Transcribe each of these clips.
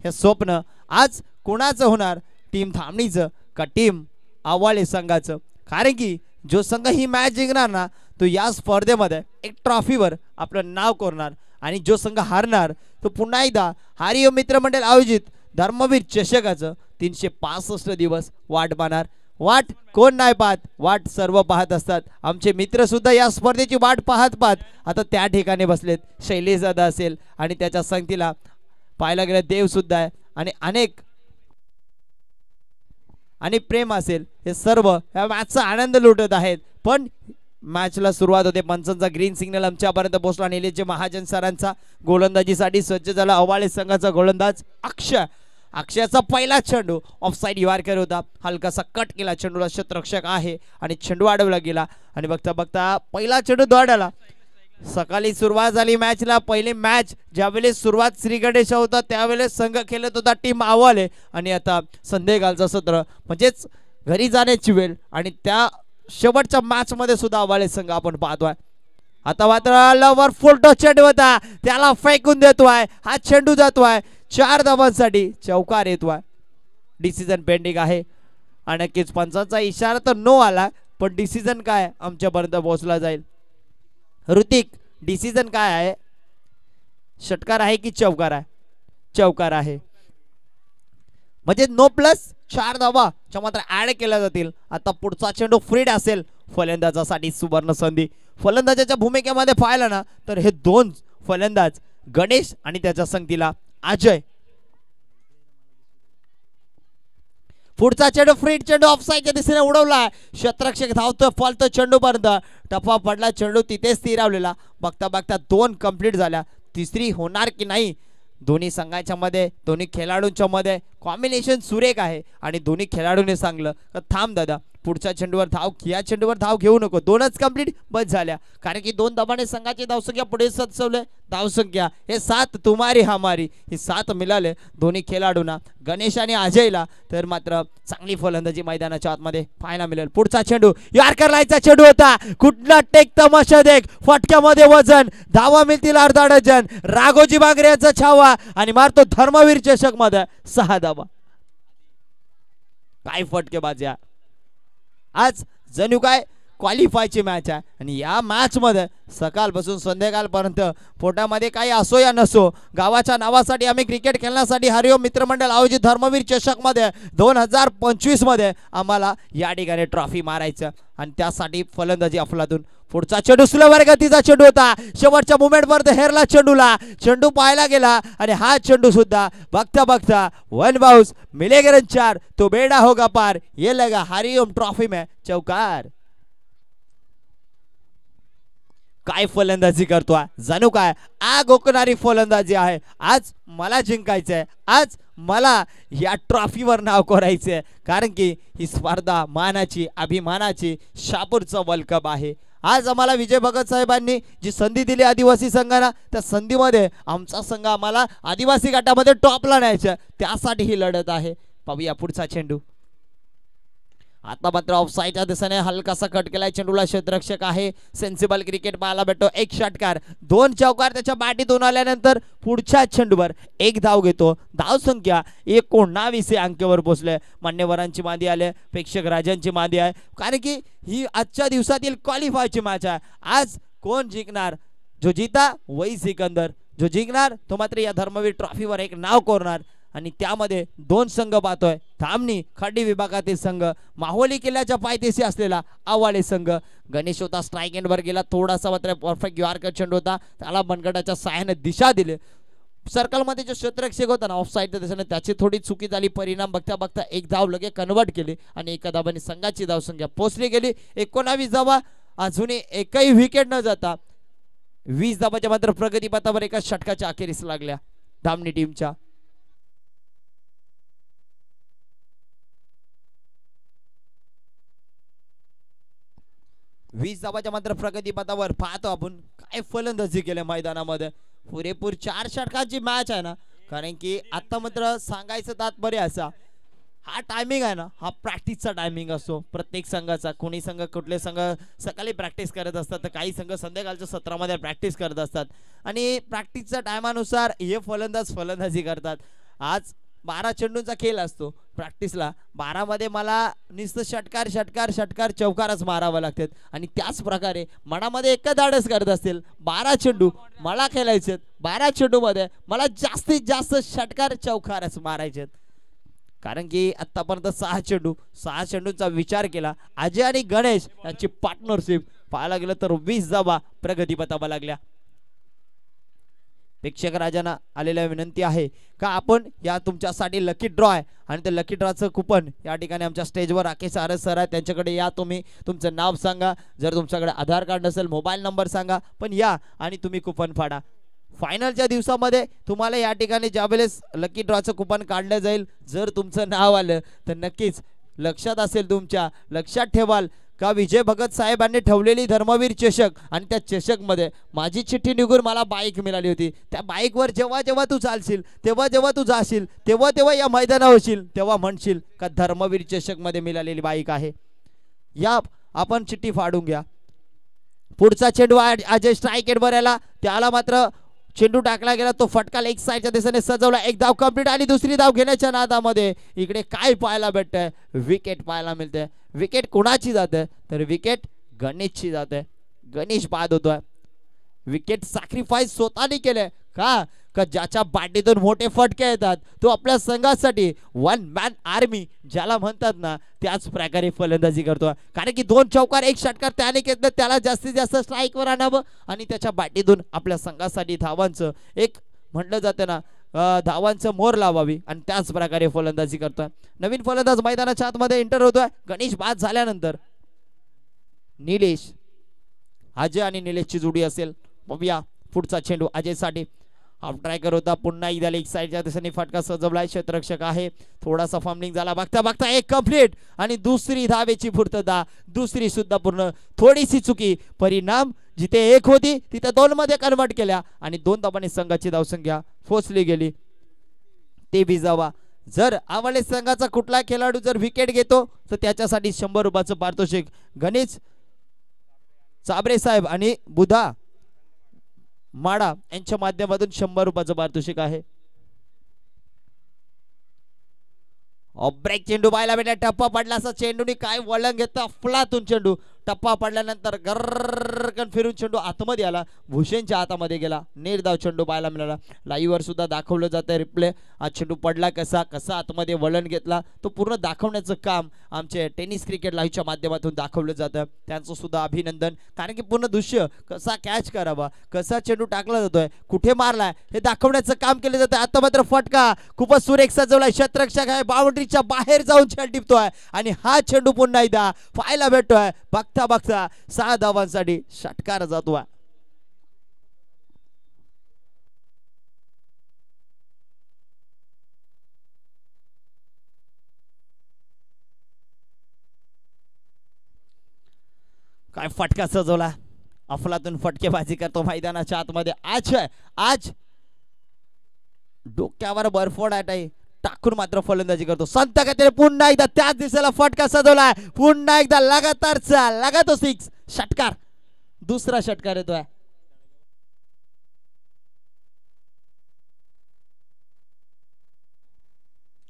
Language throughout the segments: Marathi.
हे स्वप्न आज कोणाचं होणार, टीम धामणीचं का टीम आव्हाळे संघाचं? कारण की जो संघ ही मॅच जिंकणार ना तो या स्पर्धेमध्ये एक ट्रॉफीवर आपलं नाव कोरणार आणि जो संघ हारणार तो पुन्हा एकदा हरिओम मित्रमंडळ आयोजित धर्मवीर चषकाचं 365 दिवस वाट पाहणार। वाट कोण नाही पाहत, वाट सर्व पाहत असतात। आमचे मित्र सुद्धा या स्पर्धेची वाट पाहत आता त्या ठिकाणी बसलेत। शैलेश दादा असेल आणि त्याच्या संगतीला पाहायला गेलं देव सुद्धा आहे आणि आणि प्रेम असेल, हे सर्व या मॅचचा आनंद लुटत आहेत। पण मॅचला सुरुवात होते, पंचांचा ग्रीन सिग्नल आमच्यापर्यंत पोहोचला। निलेशजी महाजन सरांचा गोलंदाजीसाठी सज्ज झाला आव्हाळे संघाचा गोलंदाज अक्षयचा पहिला चेंडू ऑफसाइड यॉर्कर होता, हलकासा कट केला चेंडूला, क्षेत्ररक्षक आहे आणि चेंडू अडवला गेला आणि बघता बघता पहिला चेंडू दौडाला। सकाळी सुरुवात झाली मॅचला। पहिली मॅच ज्यावेळेस सुरुवात श्री गणेश होता त्यावेळेस संघ खेळत होता टीम आव्हाळे आणि आता संध्याकाळचं सत्र म्हणजेच घरी जाण्याची वेळ आणि त्या शेवटच्या मॅच मध्ये सुद्धा आव्हाळे संघ आपण पाहतोय। आता मात्र लवर फुलटो चेंडू होता, त्याला फेकून देतोय, हा चेंडू जातोय 4 धावांसाठी, चौकार येतोय। डिसिजन पेंडिंग आहे आणि नक्कीच पंचांचा इशारा तर नो आला, पण डिसिजन काय आमच्यापर्यंत पोहोचला जाईल। ऋतिक डिसिजन काय आहे, षटकार आहे की चौकार आहे? चौकार आहे, म्हणजे नो प्लस 4 धावा मात्र ऍड केल्या जातील। आता पुढचा चेंडू फ्रीड असेल फलंदाजासाठी, सुवर्ण संधी। फलंदाजाच्या भूमिकेमध्ये पाहिलं ना तर हे दोन फलंदाज गणेश आणि त्याच्या संगतीला अजय। पुढचा चेंडू फ्रीड चेंडू ऑफसाइडच्या दिशेने उडवला, क्षेत्ररक्षक धावतो फॉलतो चेंडू पर्यंत, टप्पा पडला चेंडू तिथेच स्थिरावलेला। बघता बघता 2 कंप्लीट झाल्या, तिसरी होणार की नाही? दोन्ही संघाच्या मध्ये, दोन्ही खेळाडूंच्या मध्ये कॉम्बिनेशन सुरेख आहे आणि दोन्ही खेळाडूंनी सांगलं तर थांब दादा, पुढच्या चेंडूवर धाव, या चेंडूवर धाव घेऊ नको, 2च कंप्लीट बस झाल्या। कारण की 2 धावांनी संघाची धावसंख्या पुढे सरसवले। धावसंख्या हे 7 तुम्हारी हमारी, ही 7 मिळाले दोन्ही खेळाडूंना, गणेश आणि अजयला। तर मात्र चांगली फलंदाजी मैदानाच्या आतमध्ये पाहायला मिळेल। पुढचा चेंडू यॉर्कर लाईनचा चेंडू होता, कुठला टेक तमाशा देख, फटक्यामध्ये वजन, धावा मिळतील अर्धा डझन। राघोजी बांगरे यांचा छावा आणि मारतो धर्मवीर चषक मध्ये 6 धावा। काय फटकेबाजी, आज जणू काय क्वालिफायची मॅच आहे आणि या मॅच मध्ये सकाळपासून संध्याकाळपर्यंत पोटामध्ये काही असो या नसो, गावाच्या नावासाठी आम्ही क्रिकेट खेळण्यासाठी हरिओम मित्रमंडळ आयोजित धर्मवीर चषक मध्ये 2025 मध्ये आम्हाला या ठिकाणी ट्रॉफी मारायचं आणि त्यासाठी फलंदाजी अफलातून। पुढचा चेंडू स्लोवर गतीचा चेंडू होता, शेवटच्या मुवमेंट वर हेरला चेंडूला, चेंडू पाहायला गेला आणि हा चेंडू सुद्धा बघता बघता 1 बाउंस, मिलेगे रन 4, तो बेड़ा होगा पार, ये लगा हरिओम ट्रॉफी में चौकार। काय फलंदाजी करतोय, जणू काय आग ओकणारी फलंदाजी आहे। आज मला जिंकायचंय, आज मला या ट्रॉफीवर नाव कोरायचंय, कारण की ही स्पर्धा मानाची, अभिमानाची, शापूरचा वर्ल्ड कप आहे। आज आम्हाला विजय भगत साहेबांनी जी संधी दिली आदिवासी संघाला, त्या संधीमध्ये आमचा संघ आम्हाला आदिवासी गटामध्ये टॉपला न्यायचं, त्यासाठी ही लढत आहे। पाहूया पुढचा चेंडू, आता मात्र ऑफसाइडच्या दिशेने हलकासा कट केलाय चेंडूला, क्षेत्ररक्षक आहे। सेन्सिबल क्रिकेट पाहायला भेटतो, 1 षटकार 2 चौकार त्याच्या बॅटीतून आल्यानंतर पुढच्या चेंडूवर 1 धाव घेतो। धाव संख्या 19 अंकेवर पोहोचले। मान्यवरांची मांदी आले, प्रेक्षक राजांची मांदी आहे, कारण की ही आजच्या दिवसातील क्वालिफायची मॅच आहे। आज कोण जिंकणार, जो जीता वही सिकंदर, जो जिंकणार तो मात्र या धर्मवीर ट्रॉफीवर एक नाव कोरणार। आणि त्यामध्ये 2 संघ पाहतोय, धामणी खड्डी विभागातील संघ, माहोली किल्ल्याच्या पायथ्याशी असलेला आव्हाळे संघ। गणेश होता स्ट्राइक एंड वर गेला, थोडासा मात्र परफेक्ट यॉर्कर चेंडू होता, त्याला मनगटाच्या सहाय्याने दिशा दिली। सर्कल मध्ये जो क्षेत्ररक्षक होता ना ऑफसाइडच्या दिशेने, त्याची थोडी चुकी झाली, परिणाम बघता बघता 1 धाव लगे कन्वर्ट केली आणि 1 धावाने संघाची धावसंख्या पोहोचली गेली 19 धावा। अजूनही एकही विकेट न जाता 20 धावाच्या मात्र प्रगतीपथावर एका षटकाच्या अखेरीस लागल्या धामणी टीमच्या। 20 धावाच्या मात्र प्रगतीपथावर पाहतो आपण काय फलंदाजी केले मैदानामध्ये। पुरेपूर 4 षटकांची मॅच आहे ना, कारण की आता मात्र सांगायचं तात्पर्य असा, हा टायमिंग आहे ना, हा प्रॅक्टिसचा टायमिंग असतो प्रत्येक संघाचा। कोणी संघ, कुठले संघ सकाळी प्रॅक्टिस करत असतात, तर काही संघ संध्याकाळच्या सत्रामध्ये प्रॅक्टिस करत असतात आणि प्रॅक्टिसच्या टायमानुसार हे फलंदाज फलंदाजी करतात। आज 12 चेंडूंचा खेळ असतो प्रॅक्टिसला, 12 मध्ये मला नुसतं षटकार षटकार षटकार चौकारच मारावं लागतात आणि त्याच प्रकारे मनामध्ये एकच धाडस करत असतील 12 चेंडू मला खेळायचे, 12 चेंडू मध्ये मला जास्तीत जास्त षटकार चौकारच मारायचे, कारण की आतापर्यंत 6 चेंडूंचा विचार केला अजय आणि गणेश यांची पार्टनरशिप पाहायला गेलं तर 20 धावा प्रगती पथावा लागल्या. प्रेक्षक राजांना आलेल्या विनंती आहे का आपण या तुमच्यासाठी लकी ड्रॉ आहे आणि ते लकी ड्रॉचं कुपन या ठिकाणी आमच्या स्टेजवर राकेश आरस सर आहे त्यांच्याकडे या, तुम्ही तुमचं नाव सांगा, जर तुमच्याकडे आधार कार्ड नसेल मोबाईल नंबर सांगा, पण या आणि तुम्ही कुपन फाडा. फायनलच्या दिवसामध्ये तुम्हाला या ठिकाणी ज्यावेळेस लकी ड्रॉचं कुपन काढलं जाईल, जर तुमचं नाव आलं तर नक्कीच लक्षात असेल, तुमच्या लक्षात ठेवाल का विजय भगत साहेबांनी ठेवलेली धर्मवीर चषक आणि त्या चषक मध्ये माझी चिठ्ठी निघून मला बाईक मिळाली होती. त्या बाईकवर जेव्हा जेव्हा तू चालशील, तेव्हा जेव्हा तू जाशील, तेव्हा तेव्हा या मैदानावर होशील, तेव्हा म्हणशील का धर्मवीर चषक मध्ये मिळालेली बाईक आहे. या आपण चिठ्ठी फाडून घ्या. पुढचा चेंडू अजय स्ट्राईक वर आला, त्याला मात्र चेंडू टाकला गेला, तो फटका लेग साइडच्या दिशेने सजवला, एक धाव कंप्लीट आणि दुसरी धाव घेण्याच्या नादामध्ये इकडे काय पाहायला भेटतंय, विकेट पाहायला मिळते. विकेट कोणाची जाते तर विकेट गणेशची जाते. गणेश बाद होतोय. विकेट सॅक्रिफाईस स्वतःने केले का ज्याच्या बाटीतून मोठे फटके येतात तो आपल्या संघासाठी वन मॅन आर्मी ज्याला म्हणतात ना त्याच प्रकारे फलंदाजी करतो, कारण की 2 चौकार 1 षटकार त्याने घेतलं, त्याला जास्तीत जास्त स्ट्राईकवर आणावं आणि त्याच्या बाटीतून आपल्या संघासाठी धावांचं एक म्हटलं जातं ना धावांचं मोर लावावी आणि त्याच प्रकारे फलंदाजी करतोय. नवीन फलंदाज मैदानाच्या आतमध्ये एंटर होतोय. गणेश बाद झाल्यानंतर निलेश, अजय आणि निलेशची जोडी असेल. बघूया पुढचा चेंडू अजयसाठी, हाफ ट्रायकर होता, पुन्हा एकदा लेग साइडच्या दिशेने फटका सजवलाय, क्षेत्ररक्षक आहे, थोडासा फॉर्मलिंग झाला, बघता बघता एक कंप्लीट आणि दुसरी धावेची पूर्तता, दुसरी सुद्धा पूर्ण, थोडीशी चुकी, परिणाम जिथे 1 होती तिथे 2 मध्ये कन्वर्ट केल्या आणि 2 धावांनी संघाची धावसंख्या पोहोचली गेली. ते विजावा जर आवडले संघाचा कुठला खेळाडू जर विकेट घेतो तर त्याच्यासाठी 100 रुपयाचं पारितोषिक गणेश चाबरे साहेब आणि बुधा माडा यांच्या माध्यमातून 100 रुपयाचं पारितोषिक आहे. ब्रेक चेंडू पाहायला भेटला, टप्पा पडला असा चेंडूनी काय वळण घेतला, अफलातून चेंडू, टप्पा पडल्यानंतर गर्रकन फिरून चेंडू आतमध्ये आला, भूषणच्या हातामध्ये गेला, निर्धाव चेंडू पाहायला मिळाला. लाईव्ह वर सुद्धा दाखवलं जातं रिप्ले, हा चेंडू पडला कसा कसा आतमध्ये वळण घेतला तो पूर्ण दाखवण्याचं काम आमचे टेनिस क्रिकेट लाईव्हच्या माध्यमातून दाखवलं जातं, त्यांचं सुद्धा अभिनंदन, कारण की पूर्ण दृश्य कसा कॅच करावा, कसा चेंडू टाकला जातोय, कुठे मारलाय हे दाखवण्याचं काम केलं जातं. आता मात्र फटका खूपच सुरेख सजवलाय, क्षेत्ररक्षक आहे, बाउंड्रीच्या बाहेर जाऊन चेंडू टिपतोय आणि हा चेंडू पुन्हा एकदा पाहायला भेटतोय. बघता बघता 6 धावांसाठी षटकार जातोय. काय फटका सजवला, अफलातून फटकेबाजी करतो मैदानाच्या आतमध्ये. आज डोक्यावर बर्फोड आहे टाकून मात्र फलंदाजी करतो. संत गतीने पुन्हा एकदा त्याच दिशेला फटका सजवलाय, पुन्हा एकदा लगातारचा लगातो 6 षटकार, दुसरा षटकार येतोय.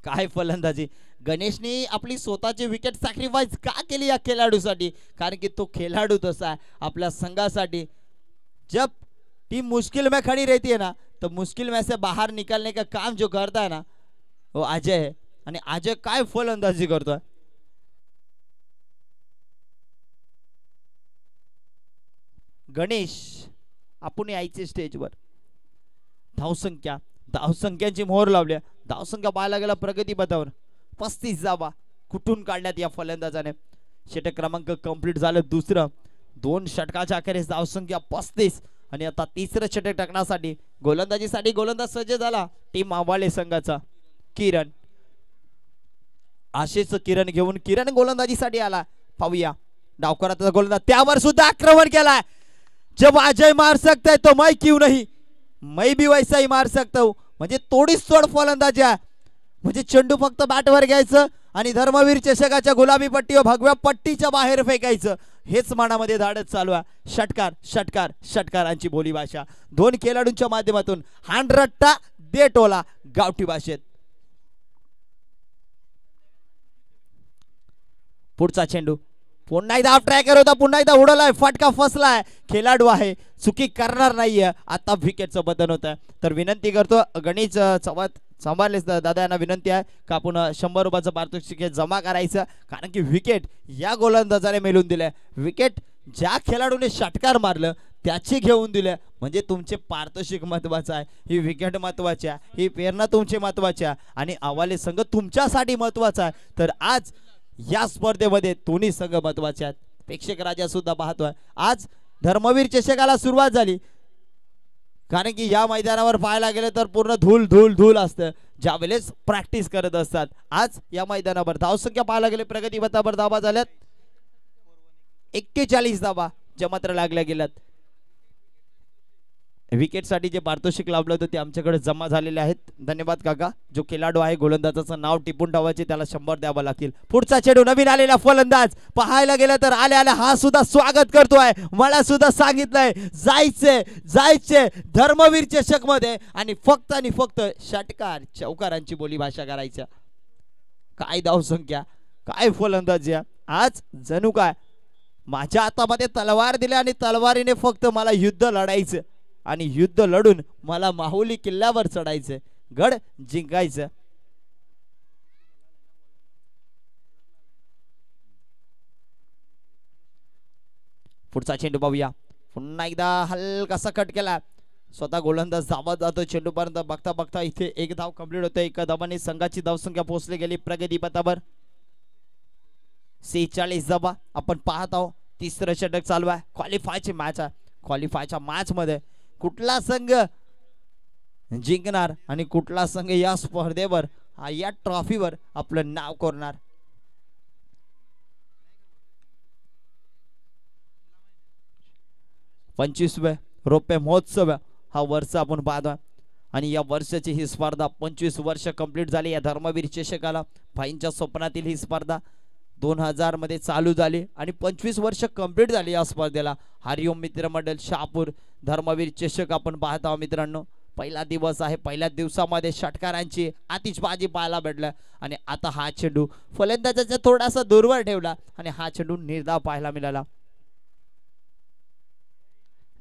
काय फलंदाजी, गणेशनी आपली स्वतःची विकेट सॅक्रिफाईस का केली या खेळाडूसाठी, कारण की तो खेळाडू तसा आहे आपल्या संघासाठी. जब टीम मुश्किल में खड़ी रहती है ना तो मुश्किल में से बाहर निकलने का काम जो करता है ना वो अजय है, आणि अजय काय फलंदाजी करतोय. गणेश आपण यायचे स्टेजवर. धावसंख्यांची मोहर लावल्या, धावसंख्या पाहायला गेला प्रगती पथावर 35 धावा कुठून काढण्यात या फलंदाजाने. षटक क्रमांक कंप्लीट झालं, दुसरं 2 षटकाच्या अखेरीस धावसंख्या 35 आणि आता तिसरं षटक टाकण्यासाठी गोलंदाजीसाठी गोलंदाज सज्ज झाला टीम आवाळे संघाचा किरण. आशेच किरण घेऊन किरण गोलंदाजीसाठी आला. पाहूया डावकराचा गोलंदाज, त्यावर सुद्धा आक्रमण केलाय. जब अजय मार सकता है तो मैं क्यों नहीं, मैं भी वैसा ही मार सकता हूं. म्हणजे तोडीस तोड फलंदाजी आहे, म्हणजे चेंडू फक्त बॅटवर घ्यायचं आणि धर्मवीर चषकाच्या गुलाबी पट्टी व भगव्या पट्टीच्या बाहेर फेकायचं, हेच मनामध्ये धाडत चालू आहे. षटकार षटकार षटकारांची बोली भाषा 2 खेळाडूंच्या माध्यमातून हाणरट्टा दे टोला गावठी भाषेत पुढचा चेंडू पुन्हा एकदा ऑफ ट्रॅकर होता, पुन्हा एकदा उडवलाय, फटका फसलाय. खेळाडू आहे चुकी करणार नाहीये. आता विकेटचं बदल होत आहे. तर विनंती करतो गणेश चव्हाण सांभाळले दादा यांना विनंती आहे का आपण 100 रुपयाचं पारितोषिक जमा करायचं, कारण की विकेट या गोलंदाजाने मेलून दिले. विकेट ज्या खेळाडूने षटकार मारलं त्याची घेऊन दिले, म्हणजे तुमचे पारितोषिक महत्वाचं आहे, ही विकेट महत्वाची आहे, ही प्रेरणा तुमची महत्वाची आहे आणि आवाले संघ तुमच्यासाठी महत्वाचा आहे. तर आज या स्पर्धेमध्ये दोन्ही संघ महत्वाचे आहेत. प्रेक्षक राजा सुद्धा पाहतोय. आज धर्मवीर चषकाला सुरुवात झाली, कारण की या मैदानावर पाहायला गेलं तर पूर्ण धूल धूल धूल असतं ज्या वेळेस प्रॅक्टिस करत असतात. आज या मैदानावर धावसंख्या पाहायला गेले प्रगती पथावर धावा झाल्यात 41 धावा ज्या मात्र लागल्या गेल्यात. विकेटसाठी जे पारितोषिक लावलं होतं ते आमच्याकडे जमा झालेले आहेत. धन्यवाद काका. जो खेळाडू आहे गोलंदाजाचं नाव टिपून ठेवायचे त्याला 100 द्यावं लागतील. पुढचा चेंडू नवीन आलेला फलंदाज पाहायला गेलं तर आल्या हा सुद्धा स्वागत करतोय. मला सुद्धा सांगितलंय जायचे धर्मवीर चषक मध्ये आणि फक्त षटकार चौकारांची बोली भाषा करायच्या. काय धावसंख्या, काय फलंदाजी. आज जणू काय माझ्या हातामध्ये तलवार दिली आणि तलवारीने फक्त मला युद्ध लढायचं आणि युद्ध लढून मला माहुली किल्ल्यावर चढायचं, गड जिंकायचं. पुढचा चेंडू पाहूया. पुन्हा एकदा हलकासा कट केला. स्वतः गोलंदाज धावत जातो चेंडू पर्यंत. बघता बघता इथे एक धाव कंप्लीट होते. एका धावाने संघाची धावसंख्या पोहोचली गेली प्रगती पथावर 46 धावा. आपण पाहत आहोत तिसरं षटक चालू आहे. क्वालिफायची मॅच आहे. क्वालिफायच्या मॅच मध्ये कुठला संघ जिंकणार आणि कुठला संघ या स्पर्धेवर या ट्रॉफीवर आपलं नाव कोरणार. पंचवीसवे रौप्य महोत्सव हा वर्ष आपण पाहतोय आणि या वर्षाची ही स्पर्धा 25 वर्ष कंप्लीट झाली. या धर्मवीर चषकाला भाईंच्या स्वप्नातील ही स्पर्धा 2000 मध्ये चालू झाली आणि 25 वर्ष कंप्लीट झाली या स्पर्धेला. हरिओम मित्रमंडळ शहापूर धर्मवीर चषक आपण पाहत आहोत मित्रांनो. पहिला दिवस आहे. पहिल्या दिवसामध्ये षटकारांची आतिषबाजी पाहायला भेटलं आणि आता हा चेंडू फलंदाजाचा थोडासा दूरवर ठेवला आणि हा चेंडू निर्धाव पाहायला मिळाला.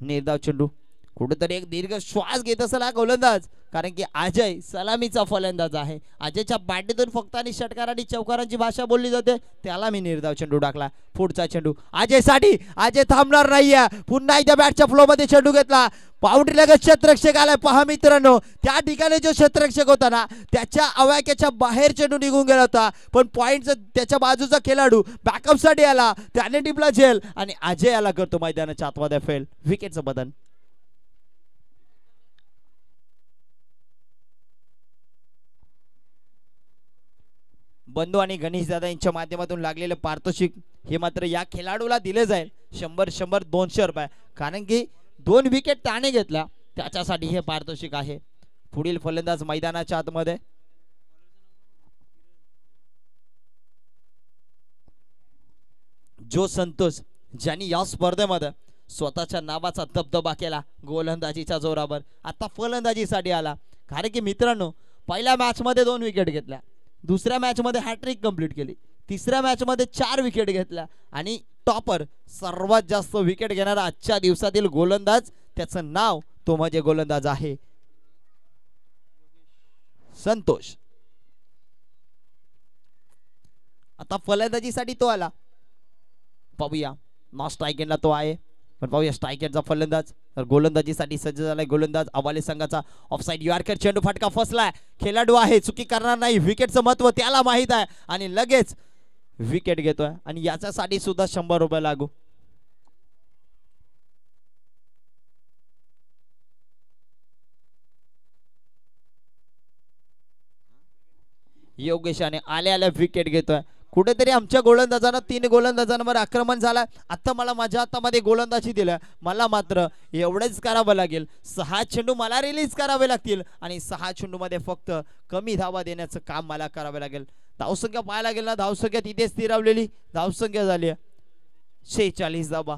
निर्धाव चेंडू कुठेतरी एक दीर्घ श्वास घेत असेल हा गोलंदाज, कारण की अजय सलामीचा फलंदाज आहे. अजयच्या बॅटीतून फक्त आणि षटकार आणि चौकारांची भाषा बोलली जाते, त्याला मी निर्धाव चेंडू टाकला. पुढचा चेंडू अजय साठी. अजय थांबणार नाहीये. पुन्हा एकदा बॅटच्या फ्लो मध्ये चेंडू घेतला. बाउंड्री लगत क्षेत्ररक्षक आलाय. पहा मित्रांनो, त्या ठिकाणी जो क्षेत्ररक्षक होता ना त्याच्या आवाक्याच्या बाहेर चेंडू निघून गेला होता, पण पॉइंटचा त्याच्या बाजूचा खेळाडू बॅकअप साठी आला, त्याने टिपला झेल आणि अजय याला करतो मैदानाच्या आतमध्ये फेल. विकेटचं बदल. बंधू आणि गणेश दादा यांच्या माध्यमातून लागलेलं पारितोषिक हे मात्र या खेळाडूला दिले जाईल 100 200 रुपये, कारण की 2 विकेट त्याने घेतल्या त्याच्यासाठी हे पारितोषिक आहे. पुढील फलंदाज मैदानाच्या आतमध्ये जो संतोष, ज्यांनी या स्पर्धेमध्ये स्वतःच्या नावाचा दबदबा केला गोलंदाजीच्या जोरावर, आता फलंदाजीसाठी आला. कारण की मित्रांनो, पहिल्या मॅच मध्ये 2 विकेट घेतल्या, दुसऱ्या मॅच मध्ये हॅट्रिक कंप्लीट केली, तिसऱ्या मॅच मध्ये 4 विकेट घेतल्या आणि टॉपर सर्वात जास्त विकेट घेणारा आजच्या दिवसातील गोलंदाज, त्याचं नाव तो म्हणजे गोलंदाज आहे संतोष. आता फलंदाजीसाठी तो आला. पाहूया नॉन स्ट्राइक तो आहे, पण पाहूया स्ट्राइकरचा फलंदाज. तर गोलंदाजीसाठी सज्ज झालाय गोलंदाज अवाले संघाचा. ऑफसाइड यॉर्कर चेंडू फटका फसलाय. खेळाडू आहे, चुकी करणार नाही. विकेटचं महत्व त्याला माहित आहे आणि लगेच विकेट घेतोय आणि याच्यासाठी सुद्धा 100 रुपये लागू. योगेशाने आल्या विकेट घेतोय. कुठेतरी आमच्या गोलंदाजांना 3 गोलंदाजांवर आक्रमण झालं. आता मला माझ्या हातामध्ये गोलंदाजी दिलं, मला मात्र एवढेच करावं लागेल. 6 चेंडू मला रिलीज करावे लागतील आणि 6 चेंडू मध्ये फक्त कमी धावा देण्याचं काम मला करावं लागेल. धावसंख्या पाहायला गेला, धावसंख्या तिथे स्थिरावलेली धावसंख्या झाली 46 धावा.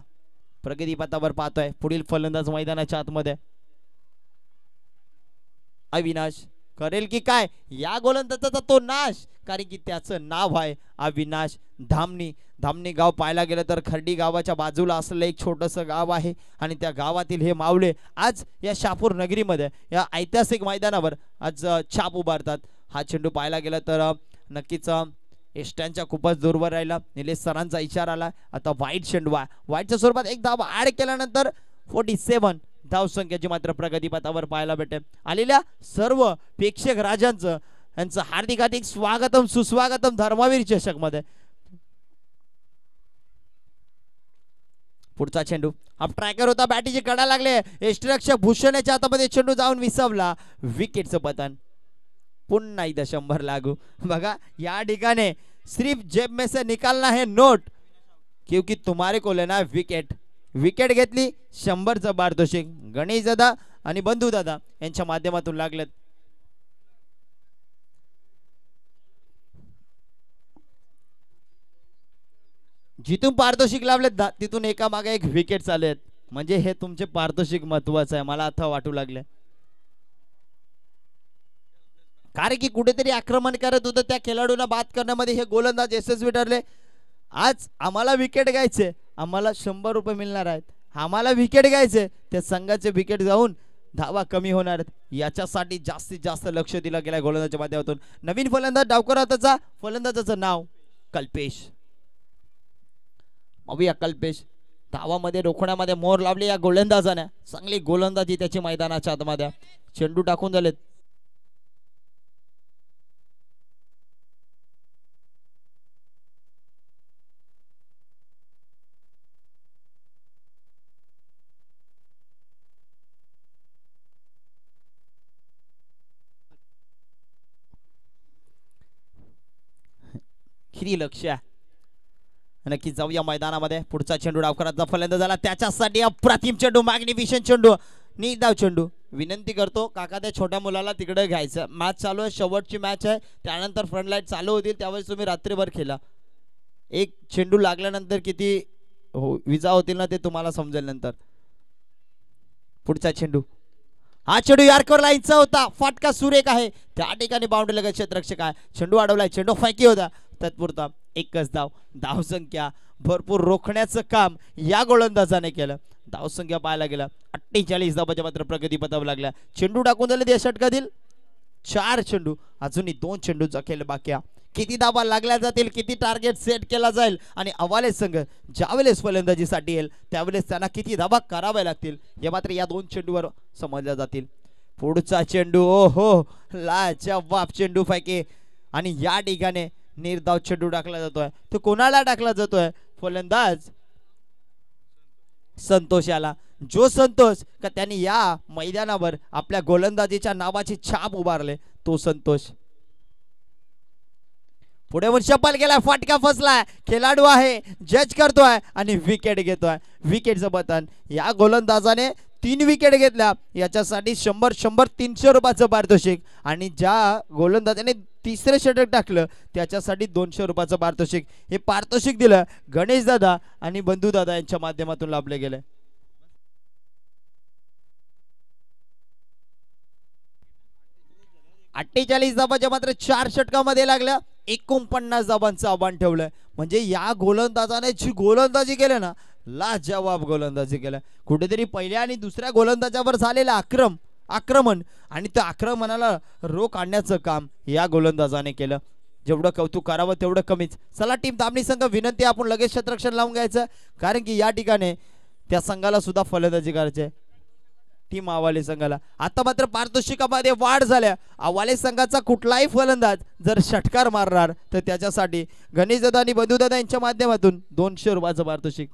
प्रगती पथावर पाहतोय पुढील फलंदाज मैदानाच्या आतमध्ये अविनाश करेल की काय या गोलंदाजाचा तो नाश, कारण की त्याचं नाव आहे अविनाश धामणी. धामणी गाव पाहायला गेलं तर खर्डी गावाच्या बाजूला असलेलं एक छोटंसं गाव आहे आणि त्या गावातील हे मावळे आज या शहापूर नगरीमध्ये या ऐतिहासिक मैदानावर आज छाप उभारतात. हा चेंडू पाहायला गेला तर नक्कीच एष्ट्यांच्या खूपच दूरवर राहिला. निलेश सरांचा इशारा आला. आता वाईट चेंडू आहे. वाईटच्या स्वरूपात एक धाव ऍड केल्यानंतर 47 धावसंख्येची मात्र प्रगतीपथावर पाहायला भेटे. आलेल्या सर्व प्रेक्षक राजांचं यांचं हार्दिक हार्दिक स्वागतम सुस्वागतम धर्मवीर चषक मध्ये. पुढचा चेंडू हा ट्रॅकर होता. बॅटीची कडा लागले. यष्टीरक्षक भूषणाच्या हातामध्ये चेंडू जाऊन विसवला. विकेटचं पतन. पुन्हा एकदा 100 लागू. बघा या ठिकाणी सिर्फ जेब में से निकालना है नोट क्योंकि तुम्हारे को लेना है विकेट. विकेट घेतली 100चं पारितोषिक गणेश दादा आणि बंधू दादा यांच्या माध्यमातून लागलेत. जिथून पारितोषिक लावलेत तिथून एका मागे एक विकेट चालू आहेत. म्हणजे हे तुमचे पारितोषिक महत्वाचं आहे मला आता वाटू लागले. कारण की कुठेतरी आक्रमण करत होतं त्या खेळाडूंना बाद करण्यामध्ये हे गोलंदाज यशस्वी ठरले. आज आम्हाला विकेट घ्यायचे, आम्हाला 100 रुपये मिळणार आहेत. आम्हाला विकेट घ्यायचे, त्या संघाचे विकेट जाऊन धावा कमी होणार आहेत. याच्यासाठी जास्तीत जास्त लक्ष दिलं गेलं गोलंदाजाच्या माध्यमातून. नवीन फलंदाज डावकर हाताचा फलंदाजाचं नाव कल्पेश. बघूया कल्पेश धावामध्ये रोखण्यामध्ये मोर लावली या गोलंदाजाने. चांगली गोलंदाजी त्याची मैदानाच्या आतमध्ये. चेंडू टाकून झालेत. किती लक्ष नक्की जाऊया मैदानामध्ये. पुढचा चेंडू डावकरांचा फलंदाज झाला. त्याच्यासाठी अप्रतिम चेंडू मॅग्निफिशंट चेंडू निधाव चेंडू. विनंती करतो काका त्या छोट्या मुलाला तिकडे घ्यायचं. मॅच चालू आहे, शेवटची मॅच आहे. त्यानंतर फ्रंट लाईट चालू होतील त्यावेळेस तुम्ही रात्रीभर खेळा. एक चेंडू लागल्यानंतर किती विजा होतील ना ते तुम्हाला समजेल नंतर. पुढचा चेंडू हा चेंडू यार्कर लाईनचा होता. फाटका सुरेख आहे. त्या ठिकाणी बाउंड्री लगत क्षेत्ररक्षक आहे. चेंडू अडवलाय. चेंडू फैकी होता. तत्पुरता एकच धाव. धावसंख्या भरपूर रोखण्याचं काम या गोलंदाजाने केलं. धावसंख्या पाहायला गेला 48 धावाच्या मात्र प्रगती पथावर लागल्या. चेंडू टाकून झाले या षटकातील 4 चेंडू. अजूनही 2 चेंडूचा खेळ बाकी आहे. किती धावा लागल्या जातील, किती टार्गेट सेट केला जाईल आणि अवाले संघ ज्यावेळेस फलंदाजीसाठी येईल त्यावेळेस त्यांना किती धावा कराव्या लागतील हे मात्र या 2 चेंडूवर समजल्या जातील. पुढचा चेंडू ओहो लाजवाब चेंडू फैकी आणि या ठिकाणी निर्धाव चेंडू टाकला जातोय. तो कोणाला टाकला जातोय? फलंदाज संतोष याला. जो संतोष का त्यांनी या मैदानावर आपल्या गोलंदाजीच्या नावाची छाप उभारले तो संतोष. पुढे वर शपल गेलाय. फाटका फसलाय. खेळाडू आहे जज करतोय आणि विकेट घेतोय. विकेटचं बटन. या गोलंदाजाने 3 विकेट घेतल्या. याच्यासाठी 100 300 रुपयाचं पारितोषिक आणि ज्या गोलंदाजाने तिसरे षटक टाकलं त्याच्यासाठी 200 रुपयाचं पारितोषिक. हे पारितोषिक दिलं गणेश दादा आणि बंधू दादा यांच्या माध्यमातून लाभले गेले. अठ्ठेचाळीस धावाच्या मात्र 4 षटकामध्ये लागल्या. 49 धावांचं आव्हान ठेवलंय. म्हणजे या गोलंदाजाने जी गोलंदाजी केली ना लाजवाब गोलंदाजी केलं. कुठेतरी पहिल्या आणि दुसऱ्या गोलंदाजावर झालेलं आक्रमण आणि त्या आक्रमणाला रोख आणण्याचं काम या गोलंदाजाने केलं. जेवढं कौतुक करावं तेवढं कमीच. चला टीम धामणी संघ विनंती आपण लगेच क्षेत्ररक्षण लावून घ्यायचं कारण की या ठिकाणी त्या संघाला सुद्धा फलंदाजी करायची. टीम आवाले संघाला आता मात्र पारितोषिकामध्ये वाढ झाल्या. आवाले संघाचा कुठलाही फलंदाज जर षटकार मारणार तर त्याच्यासाठी गणेश दादा आणि बंधू दादा यांच्या माध्यमातून 200 रुपयाचं पारितोषिक.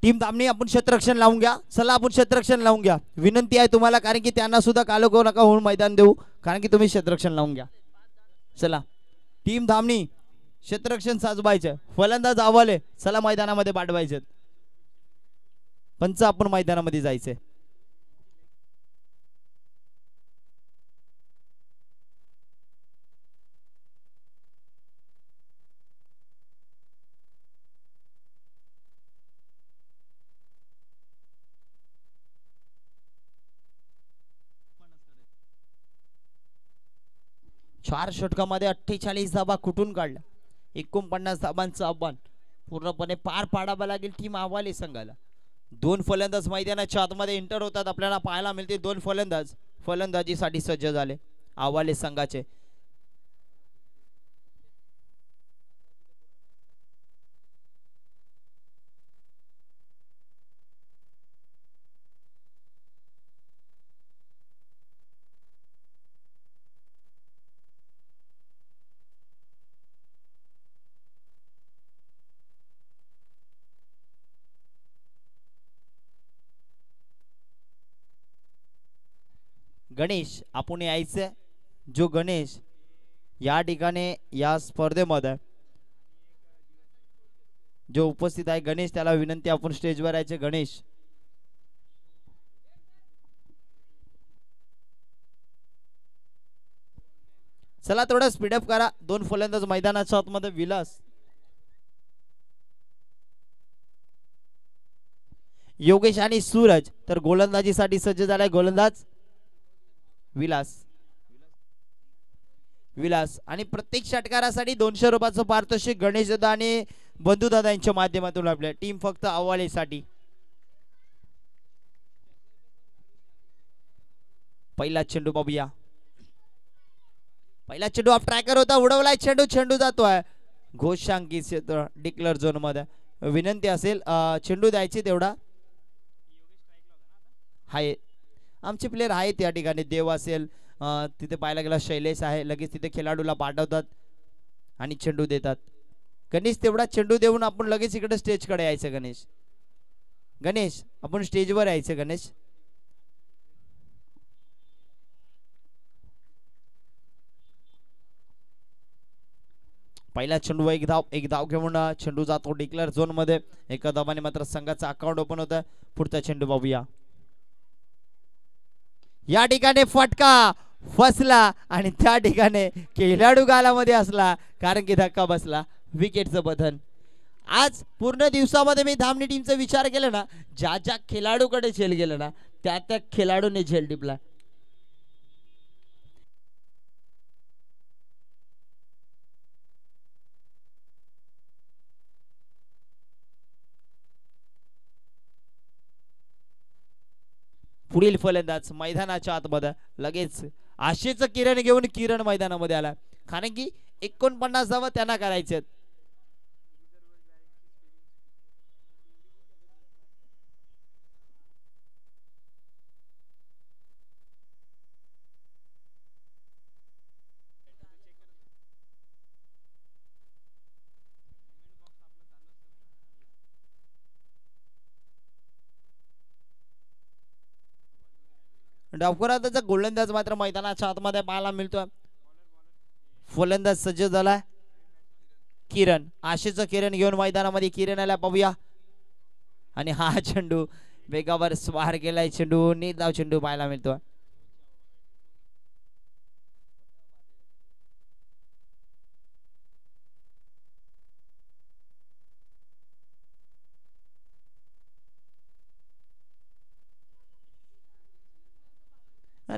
टीम धामणी आपण क्षेत्ररक्षण लावून घ्या. चला आपण क्षेत्ररक्षण लावून घ्या. विनंती आहे तुम्हाला, कारण की त्यांना सुद्धा कालोको नका होऊन मैदान देऊ, कारण की तुम्ही क्षेत्ररक्षण लावून घ्या. चला टीम धामणी क्षेत्ररक्षण साजवायचं. फलंदाज आव्हाले चला मैदानामध्ये पाठवायचे. पंच आपण मैदानामध्ये जायचे. चार षटकामध्ये 48 धाबा कुठून काढल्या. 49 धाबांचं आव्हान पूर्णपणे पार पाडावं लागेल टीम आव्हाले संघाला. दोन फलंदाज मैदानाच्या आतमध्ये एंटर होतात. आपल्याला पाहायला मिळते दोन फलंदाज फलंदाजीसाठी सज्ज झाले आव्हाले संघाचे. गणेश आपण यायचं. जो गणेश या ठिकाणी या स्पर्धेमध्ये जो उपस्थित आहे गणेश, त्याला विनंती आपण स्टेजवर यायचे. गणेश चला थोडं स्पीडअप करा. दोन फलंदाज मैदानाच्या आतमध्ये. विलास योगेश आणि सूरज तर गोलंदाजीसाठी सज्ज झालाय गोलंदाज विलास. विलास आणि प्रत्येक षटकारासाठी 200 रुपयाचं पारितोषिक गणेश दादा आणि बंधू दादा यांच्या माध्यमातून आपल्या टीम फक्त आव्हालेसाठी. पहिला चेंडू बघूया. पहिला चेंडू ऑफ ट्रॅकर होता, उडवलाय चेंडू. चेंडू जातोय घोषांकी क्षेत्र डिक्लेअर झोन मध्ये. विनंती असेल चेंडू द्यायची तेवढा. हाय आमचे प्लेयर आहेत या ठिकाणी. देव असेल तिथे पाहायला गेला शैलेश आहे. लगेच तिथे खेळाडूला पाठवतात आणि चेंडू देतात. गणेश तेवढा चेंडू देऊन आपण लगेच इकडे स्टेजकडे यायचं. गणेश गणेश आपण स्टेजवर यायचं. गणेश पहिला चेंडू एक धाव घेऊन चेंडू जातो डिक्लेअर झोन मध्ये. एका धावाने मात्र संघाचा अकाउंट ओपन होतं. पुढचा चेंडू बघूया. या ठिकाणी फटका फसला आणि त्या ठिकाणी खेळाडू गालामध्ये असला, कारण की धक्का बसला. विकेटचं बंधन. आज पूर्ण दिवसामध्ये मी धामणी टीमचा विचार केला ना, ज्या ज्या खेळाडूकडे झेल गेलं ना त्या त्या खेळाडूने झेल टिपला. पुढील फलंदाज मैदानाच्या आतमध्ये लगेच आशेचं किरण घेऊन किरण मैदानामध्ये आला, कारण की 49 धावा त्यांना करायचे. डावखुराचा गोलंदाज मात्र मैदानाच्या आतमध्ये पाहायला मिळतोय. फलंदाज सज्ज झालाय किरण. आशेचं किरण घेऊन मैदानामध्ये किरण आला पाहूया. आणि हा चेंडू वेगावर स्वार केलाय. चेंडू निर्धाव चेंडू पाहायला मिळतोय.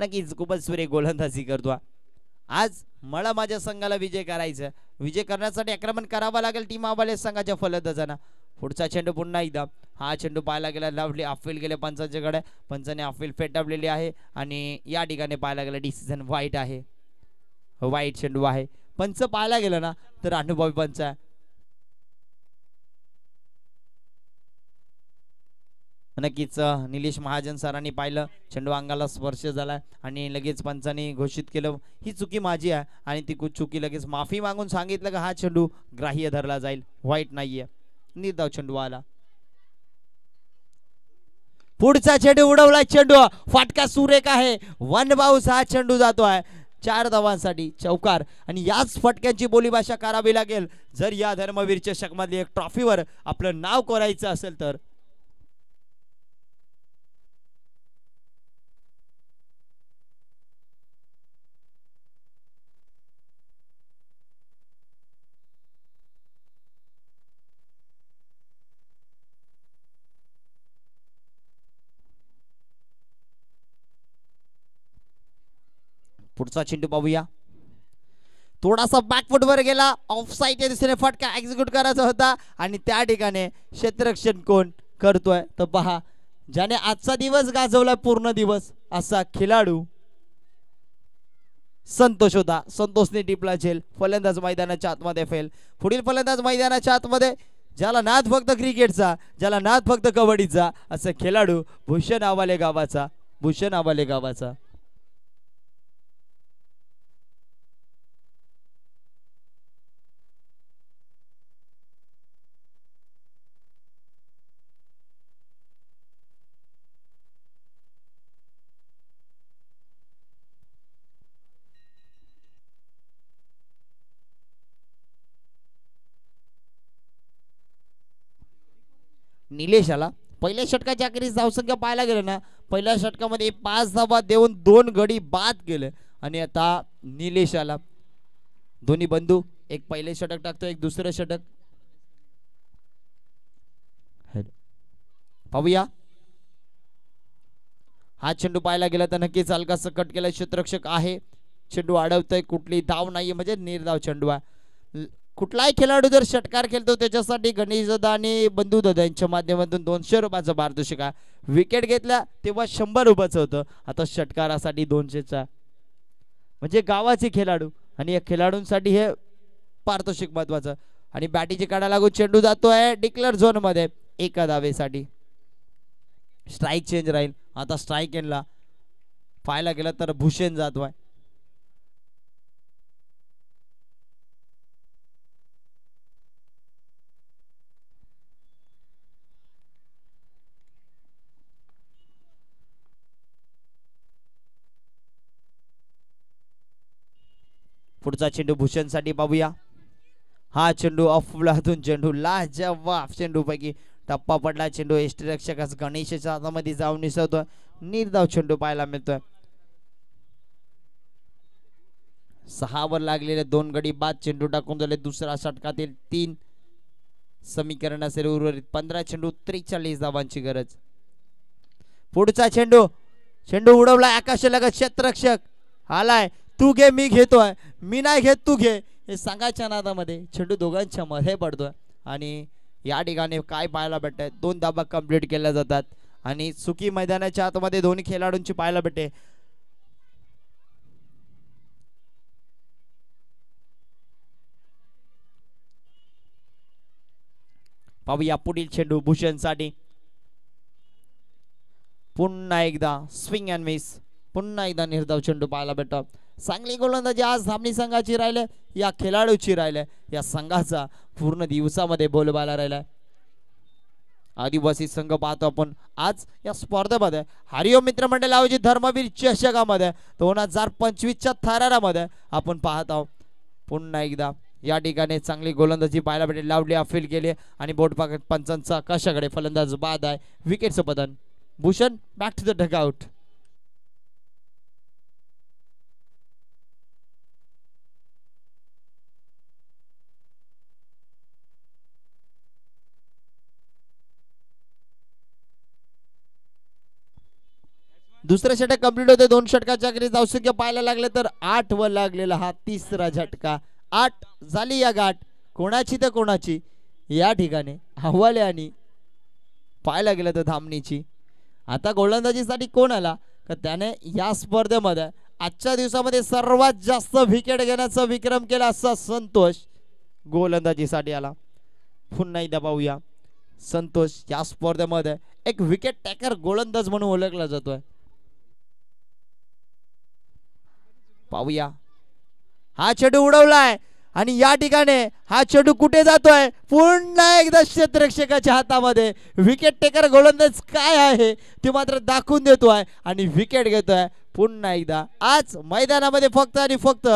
नक्कीच खूपच सुरे गोलंदाजी करतो. आज मला माझ्या संघाला विजय करायचा. विजय करण्यासाठी आक्रमण करावं लागेल टीम आव्हाले संघाच्या फलंदाजांना. पुढचा चेंडू पुन्हा एकदा. हा चेंडू पाहायला गेला लवली अपील गेले पंचांच्याकडे. पंचाने अपील फेटावलेली आहे आणि या ठिकाणी पाहायला गेला डिसिजन वाईट आहे. वाईट चेंडू आहे. पंच पाहायला गेलं ना तर अनुभवी पंच आहे. नक्कीच निलेश महाजन सरांनी पाहिलं चेंडू अंगाला स्पर्श झाला आणि लगेच पंचांनी घोषित केलं ही चुकी माझी आहे आणि ती चुकी लगेच माफी मागून सांगितलं का हा चेंडू ग्राह्य धरला जाईल. वाईट नाहीये. निर्धाव चेंडू आला. पुढचा चेंडू उडवलाय, चेंडू फाटका सुरेख आहे, वन बाउन्स हा चेंडू जातोय 4 धावांसाठी चौकार. आणि याच फटक्यांची बोलीभाषा करावी लागेल जर या धर्मवीर चषक मध्ये एक ट्रॉफीवर आपलं नाव कोरायचं असेल तर. पुढचा चेंडू पाहूया, थोडासा बॅकफुट वर गेला, ऑफ साइडच्या दिशेने फटका एक्झिक्यूट करायचा होता आणि त्या ठिकाणी क्षेत्ररक्षण कोण करतोय तर पहा, ज्याने आजचा दिवस गाजवलाय पूर्ण दिवस असा खेळाडू संतोष होता. संतोषने टिपला झेल, फलंदाज मैदानाच्या आतमध्ये फेल. पुढील फलंदाज मैदानाच्या आतमध्ये, ज्याला नाद फक्त क्रिकेटचा, ज्याला नाद फक्त कबड्डीचा, असं खेळाडू भूषण आवाले गावाचा, भूषण आवाले गावाचा. निलेश आला. पहिल्या षटकाच्या अखेरीस धावसंख्या पाहायला गेलं ना, पहिल्या षटकामध्ये 5 धावा देऊन 2 गडी बाद केले. आणि आता निलेश आला, दोन्ही बंधू, एक पहिले षटक टाकतो, एक दुसरं षटक. पाहूया, हा चेंडू पाहायला गेला तर नक्कीच हलका सकट केला, क्षेत्ररक्षक आहे, चेंडू अडवतोय, कुठली धाव नाहीये, म्हणजे निर्धाव चेंडू आहे. कुठलाही खेळाडू जर षटकार खेळतो त्याच्यासाठी गणेश दादा आणि बंधू दादा यांच्या माध्यमातून 200 रुपयाचा पारितोषिक आहे. विकेट घेतल्या तेव्हा 100 रुपयाचं होतं, आता षटकारासाठी 200चा, म्हणजे गावाचे खेळाडू आणि या खेळाडूंसाठी हे पारितोषिक महत्वाचं. आणि बॅटीची काढा लागून चेंडू जातोय डिक्लेअर झोन मध्ये एका धावेसाठी. स्ट्राईक चेंज राहील, आता स्ट्राईक एंडला पाहायला गेला तर भूषण जातोय. पुढचा चेंडू भूषणसाठी पाहूया, हा चेंडू अफलातून चेंडू, लाजवाब चेंडू पैकी टप्पा पडला, चेंडू यष्टीरक्षकास गणेशच्या हातामध्ये जाऊन निसवतो, निर्धाव चेंडू पाहायला मिळतोय. 6 वर लागलेले 2 गडी बाद चेंडू टाकून झाले. दुसऱ्या षटकातील 3 समीकरण असेल उर्वरित 15 चेंडू 43 धावांची गरज. पुढचा चेंडू, चेंडू उडवला आकाशालगत, क्षेत्ररक्षक आलाय, तू घे मी घेतोय, मी नाही घेत तू घे, हे सांगायच्या नादामध्ये चेंडू दोघांच्या मध्ये पडतोय. आणि या ठिकाणी काय पाहायला भेटतंय, 2 धाबा कंप्लीट केल्या जातात आणि सुकी मैदानाच्या आतमध्ये दोन्ही खेळाडूंची पाहायला भेटते. पाहूया पुढील चेंडू भूषणसाठी, पुन्हा एकदा स्विंग अँड मिस, पुन्हा एकदा निर्धाव चेंडू पाहायला भेटतो. चांगली गोलंदाजी आज धामणी संघाची राहिले, या खेळाडूची राहिले, या संघाचा पूर्ण दिवसामध्ये बोलबाला राहिलाय. आदिवासी संघ पाहतो आपण आज या स्पर्धेमध्ये हरिओम मित्रमंडळ आयोजित धर्मवीर चषकामध्ये 2025च्या थरारामध्ये आपण पाहत आहोत. पुन्हा एकदा या ठिकाणी चांगली गोलंदाजी पाहायला भेटेल, लावली अपील केली आणि बोट पाकट पंचांचा आकाशाकडे, फलंदाज बाद आहे, विकेटचं पतन. Bhushan back to the dugout. दुसरा षटक कंप्लीट होते, 2 षटकाच्या अखेरीस धावसंख्या पाहायला लागले तर 8 वर लागलेला हा तिसरा झटका. 8 झाली या गाठ, कोणाची तर कोणाची या ठिकाणी हवाले आणि पाहायला गेलं तर धामणीची. आता गोलंदाजीसाठी कोण आला तर त्याने या स्पर्धेमध्ये आजच्या दिवसामध्ये सर्वात जास्त विकेट घेण्याचा विक्रम केला असा संतोष गोलंदाजीसाठी आला. पुन्हा एकदा पाहूया, संतोष या स्पर्धेमध्ये एक विकेट टेकर गोलंदाज म्हणून ओळखला जातोय. पाहूया, हा चेंडू उडवलाय आणि या ठिकाणी हा चेंडू कुठे जातोय, पुन्हा एकदा क्षेत्ररक्षकाच्या हातामध्ये. विकेट टेकर गोलंदाज काय आहे ते मात्र दाखवून देतोय आणि विकेट घेतोय पुन्हा एकदा. आज मैदानामध्ये फक्त आणि फक्त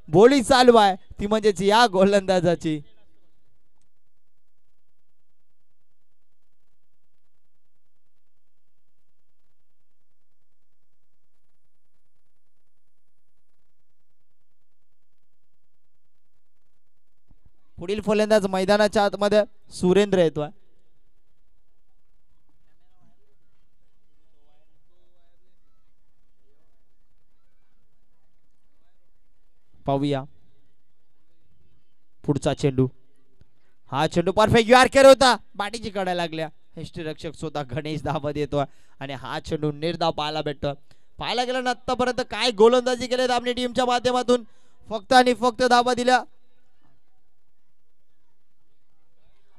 बोली चालू आहे, ती म्हणजेच या गोलंदाजाची. पुढील फलंदाज मैदानाच्या आतमध्ये सुरेंद्र येतोय. पाहूया पुढचा चेंडू. हा चेंडू परफेक्ट यॉर्कर होता, बाटीची कड्या लागल्या. यष्टीरक्षक स्वतः गणेश धावत येतोय आणि हा चेंडू निर्धाव पाहायला भेटतो. पाहायला गेलं ना आतापर्यंत काय गोलंदाजी केले आपली टीमच्या माध्यमातून, फक्त आणि फक्त धावा दिल्या.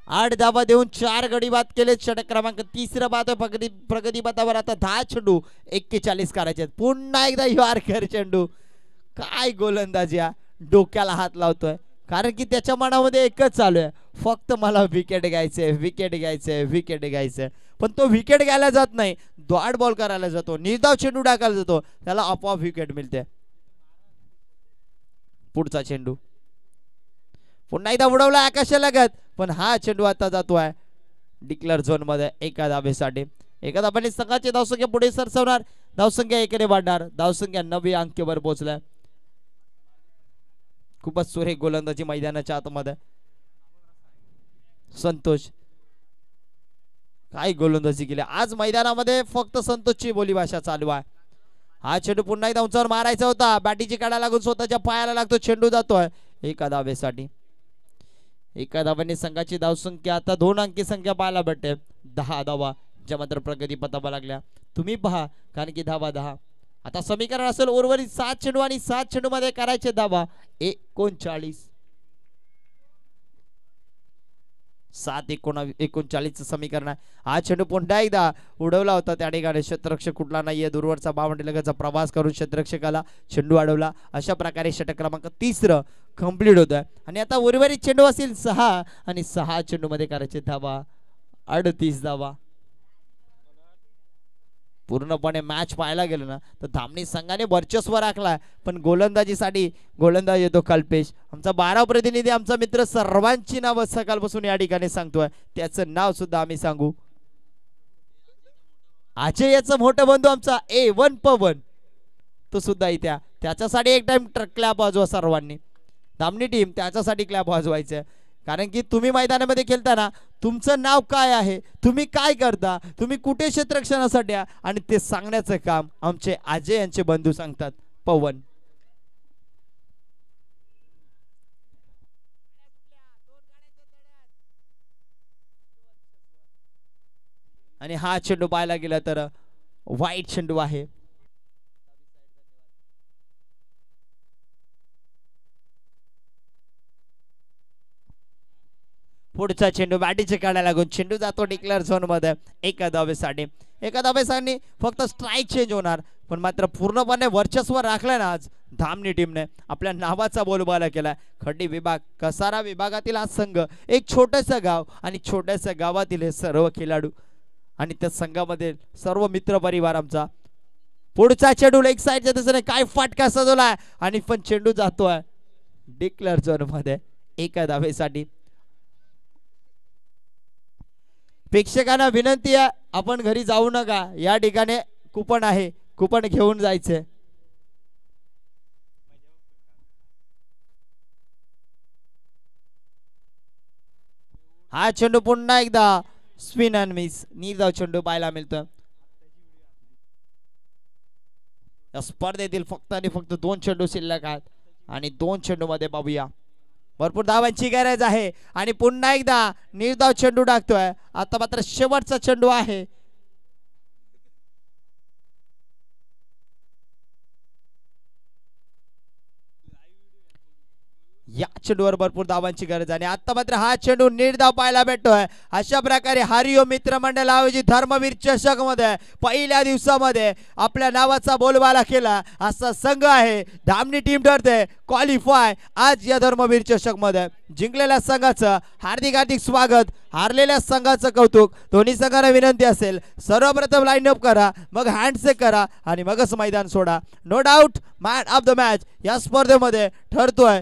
8 धावा देऊन 4 गडी बाद केले. षटक क्रमांक 3 बाद प्रगती पथावर. आता 10 चेंडू 41 करायचे. पुन्हा एकदा यॉर्कर चेंडू. काय गोलंदाजी, डोक्याला हात लावतोय, कारण की त्याच्या मनामध्ये एकच चालू आहे, फक्त मला विकेट घ्यायचे, विकेट घ्यायचे, विकेट घ्यायचे. पण तो विकेट घ्यायला जात नाही, डॉट बॉल करायला जातो, निर्धाव चेंडू टाकायला जातो, त्याला आपोआप विकेट मिळते. पुढचा चेंडू पुन्हा एकदा उडवला आकाशाला लगत, पण हा चेंडू आता जातोय डिक्लेअर झोन मध्ये एका धावेसाठी. एका धाब्याने संघाची धावसंख्या पुढे सरसवणार, धावसंख्या 1 वाढणार, धावसंख्या 9 अंकीवर पोहोचलाय. खूपच सुरेख गोलंदाजी मैदानाच्या आतमध्ये. संतोष काय गोलंदाजी केली आज मैदानामध्ये, फक्त संतोषची बोलीभाषा चालू आहे. हा चेंडू पुन्हा एकदा उंचावर मारायचा होता, बॅटीची काढा लागून स्वतःच्या पायाला लागतो, चेंडू जातोय एका धावेसाठी. एका धावाने संघाची धावसंख्या आता 2 अंकी संख्या पाहायला भेटते, 10 धावा ज्या मात्र प्रगती पथावर लागल्या. तुम्ही पहा, कारण की धावा 10. आता समीकरण असेल उर्वरित 7 चेंडू आणि 7 चेंडू मध्ये करायचे धावा 39. 7-39 समीकरण आहे. हा चेंडू पुन्हा एकदा उडवला होता, त्या ठिकाणी क्षेत्ररक्षक कुठला नाहीये, दूरवरचा बावंडी लगतचा प्रवास करून क्षेत्ररक्षकाला चेंडू अडवला. अशा प्रकारे षटक क्रमांक 3 कंप्लीट होत आहे. आणि आता उर्वरित चेंडू असतील 6 आणि 6 चेंडू मध्ये करायचे धावा 38 धावा. पूर्णपणे मॅच पाहायला गेलो ना तर धामणी संघाने वर्चस्व राखलाय, पण गोलंदाजीसाठी गोलंदाज येतो कल्पेश. आमचा 12 प्रतिनिधी, आमचा मित्र, सर्वांची नावं सकाळपासून या ठिकाणी सांगतोय, त्याचं नाव सुद्धा आम्ही सांगू. अजय याचा मोठा बंधू आमचा A1 पवन, तो सुद्धा इथे, त्याच्यासाठी एक टाइम क्लॅप वाजवा सर्वांनी. धामणी टीम त्याच्यासाठी क्लॅप वाजवायचं, कारण की तुम्ही मैदानामध्ये खेळताना तुमचं नाव काय आहे, तुम्ही काय करता, तुम्ही कुठे क्षेत्ररक्षणासाठी, आणि ते सांगण्याचं काम आमचे अजय यांचे बंधू सांगतात. पवन आणि हा चेंडू पाहायला गेला तर वाईट चेंडू आहे. पुढचा चेंडू बॅटीचे काढायला लागून चेंडू जातो डिक्लेअर झोन मध्ये एका धावेसाठी. एका धावेसाठी फक्त स्ट्राईक चेंज होणार, पण मात्र पूर्णपणे वर्चस्व राखलं ना आज धामणी टीमने. आपल्या नावाचा बोलबाला केलाय. खड्डी विभाग, कसारा विभागातील हा संघ, एक छोटस गाव, आणि छोट्याशा गावातील हे सर्व खेळाडू आणि त्या संघामध्ये सर्व मित्र परिवार आमचा. पुढचा चेंडू लेग साइडच्या दिशेने काय फटका सजवलाय, आणि पण चेंडू जातोय डिक्लेअर झोन मध्ये एका धावेसाठी. प्रेक्षकांना विनंती आहे, आपण घरी जाऊ नका, या ठिकाणी कुपन आहे, कुपन घेऊन जायचे. हा चेंडू पुन्हा एकदा स्पिन अँड मिस, निर्धाव चेंडू पाहायला मिळतो. स्पर्धेतील फक्त आणि फक्त 2 चेंडू शिल्लक आहेत, आणि 2 चेंडू मध्ये पाहूया भरपूर धावांची गरज आहे, आणि पुन्हा एकदा निर्धाव चेंडू टाकतोय. आता मात्र शेवटचा चेंडू आहे. या चेंडूवर भरपूर धावांची गरज आहे आणि आता मात्र हा चेंडू निर्धाव पाहायला भेटतोय. अशा प्रकारे हरिओम मित्रमंडळ आयोजित धर्मवीर चषक मध्ये पहिल्या दिवसामध्ये आपल्या नावाचा बोलबाला केला असा संघ आहे. धामणी टीम ठरते क्वालिफाय आज या धर्मवीर चषक मध्ये. जिंकलेल्या संघाचं हार्दिक हार्दिक स्वागत, हारलेल्या संघाचं कौतुक. दोन्ही संघांना विनंती असेल सर्वप्रथम लाईन अप करा, मग हँडशेक करा आणि मगच मैदान सोडा. No doubt man of the match या स्पर्धेमध्ये ठरतोय